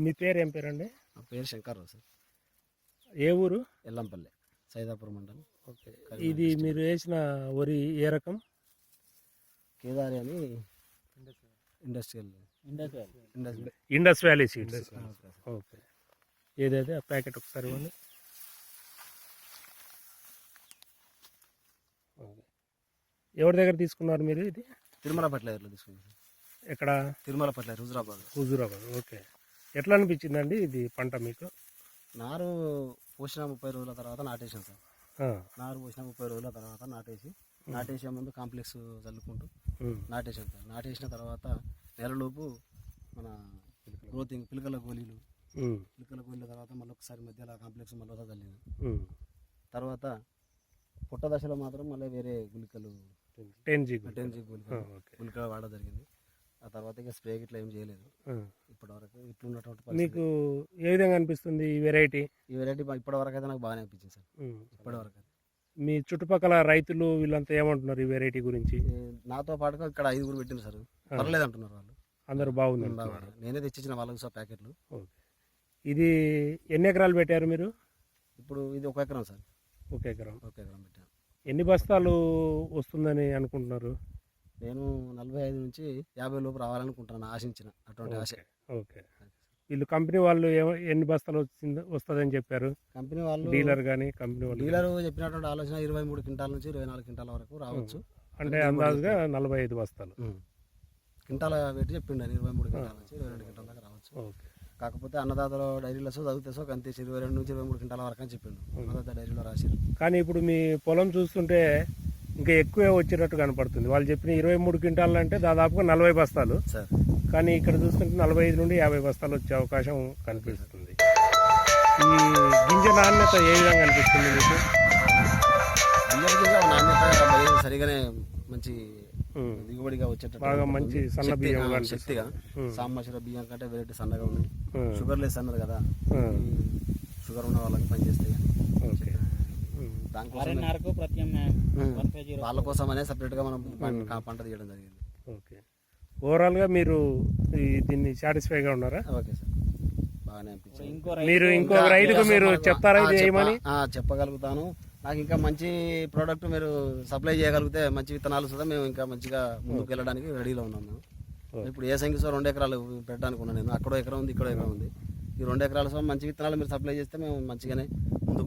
మీ పేరు ఏం పేరండి? నా పేరు శంకర్రావు సార్. ఏ ఊరు? ఎల్లంపల్లి, సైదాపురం మండలం. ఓకే. ఇది మీరు వేసిన వరి ఏ రకం? కేదారి అని industrial Indus valley seeds. Okay. ఏదైతే ఆ ప్యాకెట్ ఒకసారి ఇవ్వండి. ఎవరి దగ్గర తీసుకున్నారు మీరు ఇది? తిరుమల ఫర్టిలైజర్లో తీసుకున్నాను. ఎక్కడ? తిరుమల ఫర్టిలైజర్, హుజూరాబాద్. ఓకే. ఎట్లా అనిపించిందండి ఇది పంట మీకు? నారు పోసిన 30 రోజుల తర్వాత నాటేసాం సార్. నారు పోసిన 30 రోజుల తర్వాత నాటేసే ముందు కాంప్లెక్స్ చల్లుకుంటూ నాటేసాం సార్. నాటేసిన తర్వాత నెలలోపు మన గ్రోతింగ్ పిలకల గోళీల తర్వాత మళ్ళీ ఒకసారి మధ్యలో కాంప్లెక్స్ మళ్ళీ ఒకసారి చల్లింది. తర్వాత పుట్ట దశలో మాత్రం మళ్ళీ వేరే గుళికలు 10G గుళికలు వాడడం జరిగింది. ఆ తర్వాత ఇక స్ప్రే ఇట్లా ఏం చేయలేదు ఇప్పటివరకు. ఇట్లా ఉన్నటువంటి మీకు ఏ విధంగా అనిపిస్తుంది ఈ వెరైటీ? ఇప్పటివరకు అయితే నాకు బాగానే అనిపించింది సార్. ఇప్పటివరకు మీ చుట్టుపక్కల రైతులు వీళ్ళంతా ఏమంటున్నారు ఈ వెరైటీ గురించి? నాతో పాటుగా ఇక్కడ 5 పెట్టింది సార్. పర్లేదు అంటున్నారు వాళ్ళు. అందరు బాగుంది. నేనే తెచ్చిచ్చిన వాళ్ళకి సార్ ప్యాకెట్లు. ఇది ఎన్ని ఎకరాలు పెట్టారు మీరు? ఇప్పుడు ఇది 1 ఎకరం సార్. 1 ఎకరం. 1 ఎకరం పెట్టాను. ఎన్ని బస్తాలు వస్తుందని అనుకుంటున్నారు? నేను 45 నుంచి 50 లోపు రావాలనుకుంటున్నాను, ఆశించిన అటువంటి ఆశ. ఓకే. వీళ్ళు కంపెనీ వాళ్ళు ఎన్ని బస్తాలు వస్తుందని చెప్పారు? కంపెనీ వాళ్ళు డీలర్ కానీ కంపెనీ వాళ్ళు డీలర్ చెప్పినటువంటి ఆలోచన 23 క్వింటాల నుంచి 24 క్వింటాల వరకు రావచ్చు. అంటే అందాజుగా 45 బస్తాలు క్వింటాల పెట్టి చెప్పిండు. 23 క్వింటాల నుంచి 22 క్వింటాల దాకా రావచ్చు. ఓకే. కాకపోతే అన్నదాతలో డైరీలో చదివితే అంతే 22 నుంచి 23 క్వింటాల వరకు అని చెప్పిండు. అన్నదాత డైరీలో రాశారు. కానీ ఇప్పుడు మీ పొలం చూస్తుంటే ఇంకా ఎక్కువే వచ్చేటట్టు కనపడుతుంది. వాళ్ళు చెప్పిన 23 క్వింటాలు అంటే దాదాపుగా 40 బస్తాలు సార్. కానీ ఇక్కడ చూస్తుంటే 45 నుండి 50 బస్తాలు వచ్చే అవకాశం కనిపిస్తుంది. ఈ గింజ నాణ్యత ఏ విధంగా అనిపిస్తుంది మీకు? గింజ నాణ్యత సరిగానే మంచి దిగుబడిగా వచ్చేటట్టు బాగా మంచి సన్న బియ్యం శక్తిగా సాంబశిర బియ్యం కంటే వెరైటీ సన్నగా ఉన్నాయి. షుగర్ లెస్ అన్నది కదా, షుగర్ ఉన్న వాళ్ళకి పనిచేస్తాయి. వాళ్ళ కోసం అనే సపరేట్గా మనం పంట తీయడం జరిగింది. ఓకే. ఓవరాల్గా మీరు దీన్ని సాటిస్ఫైగా ఉన్నారా? ఓకే సార్, బాగానే అనిపించింది. మీరు ఇంకొక రైతుకు మీరు చెప్తారా ఇది ఏమని? చెప్పగలుగుతాను. నాకు ఇంకా మంచి ప్రోడక్ట్ మీరు సప్లై చేయగలిగితే, మంచి విత్తనాలు సుధా మేము ఇంకా మంచిగా ముందుకు వెళ్ళడానికి రెడీలో ఉన్నాం. మేము ఇప్పుడు ఏ సంఖ్య 2 ఎకరాలు పెట్టడానికి ఉన్నాను నేను. అక్కడో ఎకరం ఉంది, ఇక్కడో ఎకరం ఉంది. ఈ 2 ఎకరాల మంచి విత్తనాలు మీరు సప్లై చేస్తే మేము మంచిగానే ముందుకు